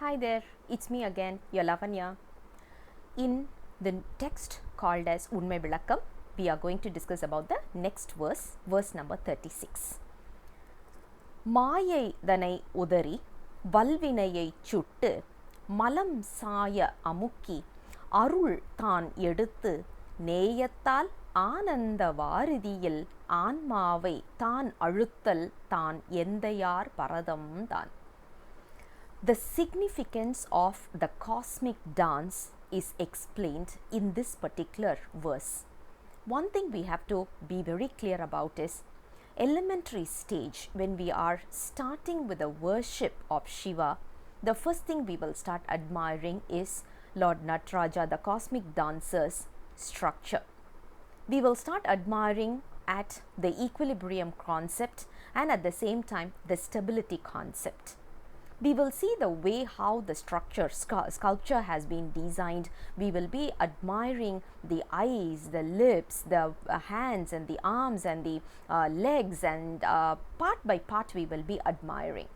Hi there, it's me again, your Lavanya. In the text called as Unmai vilakkam, we are going to discuss about the next verse, verse number 36. Maayai thanai udhari, valvinaiyai chuttu, malam saaya amukki, Arul thaan eduthu, neyathaal aanandha vaaridhiyil, aanmaavai thaan azhuthal, thaan endhaiyaar baradham thaan. The significance of the cosmic dance is explained in this particular verse. One thing we have to be very clear about is elementary stage, when we are starting with the worship of Shiva, the first thing we will start admiring is Lord Nataraja, the cosmic dancer's structure. We will start admiring at the equilibrium concept and at the same time the stability concept. We will see the way how the sculpture has been designed. We will be admiring the eyes, the lips, the hands and the arms and the legs, and part by part we will be admiring.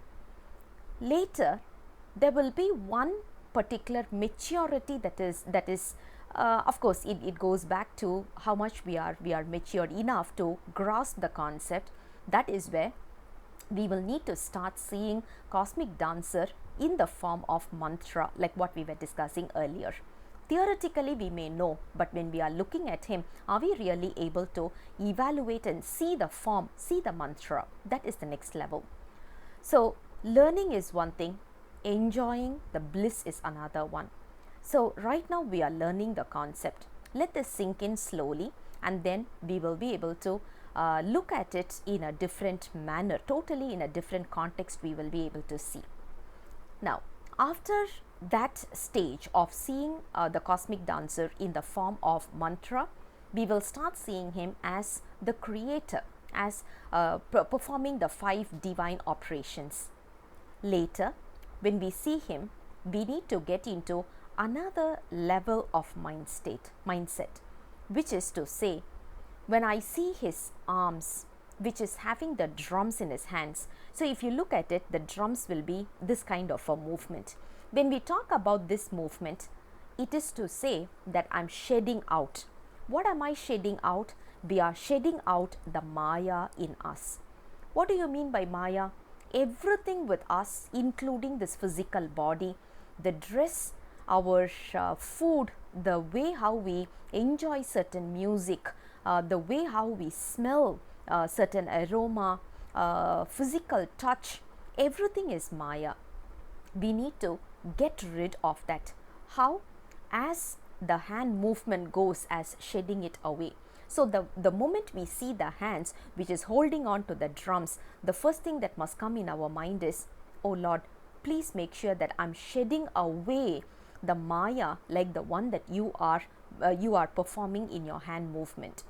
Later, there will be one particular maturity that is of course it goes back to how much we are matured enough to grasp the concept. That is where we will need to start seeing cosmic dancer in the form of mantra, like what we were discussing earlier. Theoretically we may know, but when we are looking at him, are we really able to evaluate and see the form, see the mantra? That is the next level. So learning is one thing, enjoying the bliss is another one. So right now we are learning the concept. Let this sink in slowly, and then we will be able to look at it in a different manner, totally in a different context we will be able to see. Now, after that stage of seeing the cosmic dancer in the form of mantra, we will start seeing him as the creator, as performing the 5 divine operations. Later, when we see him, we need to get into another level of mindset, which is to say, when I see his arms, which is having the drums in his hands. So if you look at it, the drums will be this kind of a movement. When we talk about this movement, it is to say that I'm shedding out. What am I shedding out? We are shedding out the maya in us. What do you mean by maya? Everything with us, including this physical body, the dress, our food, the way how we enjoy certain music, the way how we smell certain aroma, physical touch, everything is maya. We need to get rid of that. How? As the hand movement goes as shedding it away. So the moment we see the hands which is holding on to the drums, the first thing that must come in our mind is, oh Lord, please make sure that I'm shedding away the maya like the one that you are performing in your hand movement.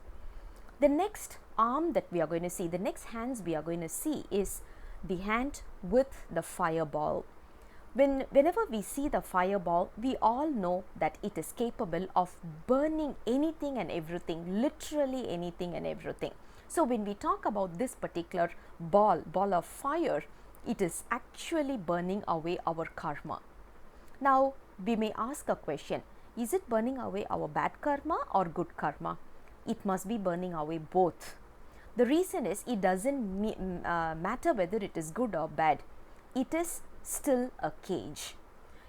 The next arm that we are going to see, the next hands we are going to see is the hand with the fireball. Whenever we see the fireball, we all know that it is capable of burning anything and everything, literally anything and everything. So when we talk about this particular ball of fire, it is actually burning away our karma. Now we may ask a question, is it burning away our bad karma or good karma? It must be burning away both. The reason is, it doesn't matter whether it is good or bad. It is still a cage.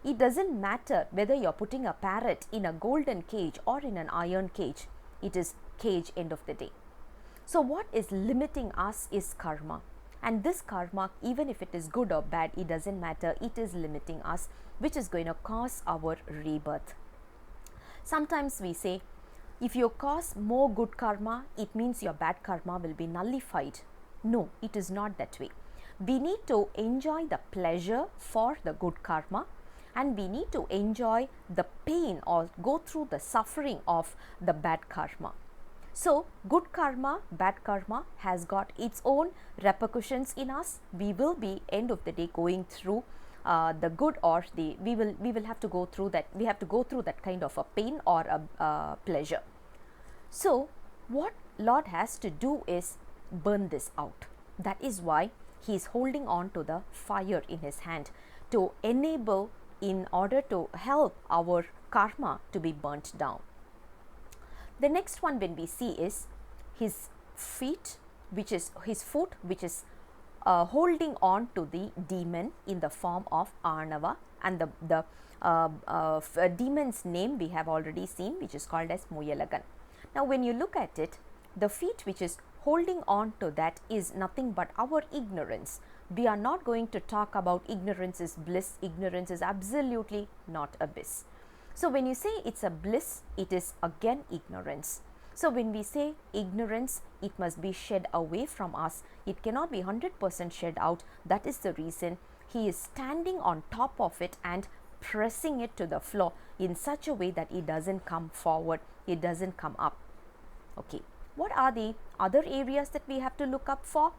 It doesn't matter whether you're putting a parrot in a golden cage or in an iron cage. It is cage end of the day. So what is limiting us is karma. And this karma, even if it is good or bad, it doesn't matter. It is limiting us, which is going to cause our rebirth. Sometimes we say, if you cause more good karma, it means your bad karma will be nullified. No, it is not that way. We need to enjoy the pleasure for the good karma, and we need to enjoy the pain or go through the suffering of the bad karma. So good karma, bad karma has got its own repercussions in us. We will be end of the day going through the good or the we will have to go through that. We have to go through that kind of a pain or a pleasure. So what Lord has to do is burn this out. That is why he is holding on to the fire in his hand, to enable in order to help our karma to be burnt down. The next one when we see is his feet, which is his foot, which is holding on to the demon in the form of Arnava, and the demon's name we have already seen, which is called as Muyalagan. Now when you look at it, the feet which is holding on to that is nothing but our ignorance. We are not going to talk about ignorance is bliss. Ignorance is absolutely not a bliss. So when you say it's a bliss, it is again ignorance. So when we say ignorance, it must be shed away from us. It cannot be 100% shed out. That is the reason he is standing on top of it and pressing it to the floor in such a way that it doesn't come forward, it doesn't come up. Okay, what are the other areas that we have to look up for?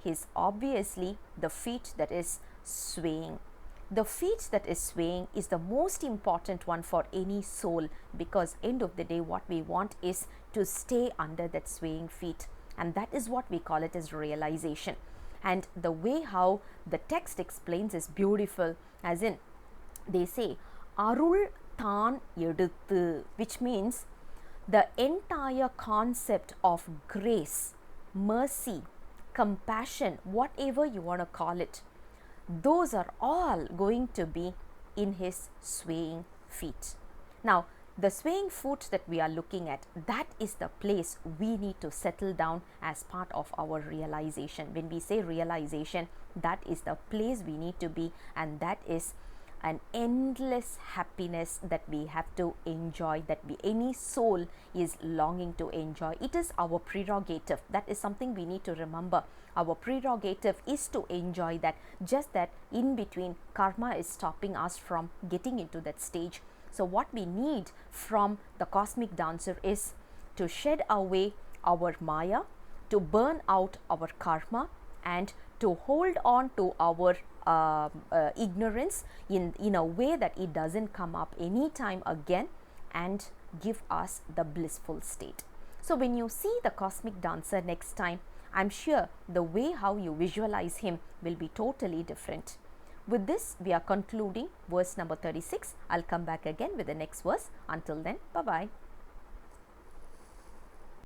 Is obviously the feet that is swaying. The feet that is swaying is the most important one for any soul, because end of the day what we want is to stay under that swaying feet, and that is what we call it as realization. And the way how the text explains is beautiful, as in they say Arul, thaan, eduthu, which means the entire concept of grace, mercy, compassion, whatever you want to call it, those are all going to be in his swaying feet. Now the swaying foot that we are looking at, that is the place we need to settle down as part of our realization. When we say realization, that is the place we need to be, and that is an endless happiness that we have to enjoy, that any soul is longing to enjoy. It is our prerogative. That is something we need to remember. Our prerogative is to enjoy that, just that in between karma is stopping us from getting into that stage. So what we need from the cosmic dancer is to shed away our maya, to burn out our karma, and to hold on to our ignorance in a way that it doesn't come up anytime again, and give us the blissful state. So when you see the cosmic dancer next time, I'm sure the way how you visualize him will be totally different. With this, we are concluding verse number 36. I'll come back again with the next verse. Until then, bye-bye.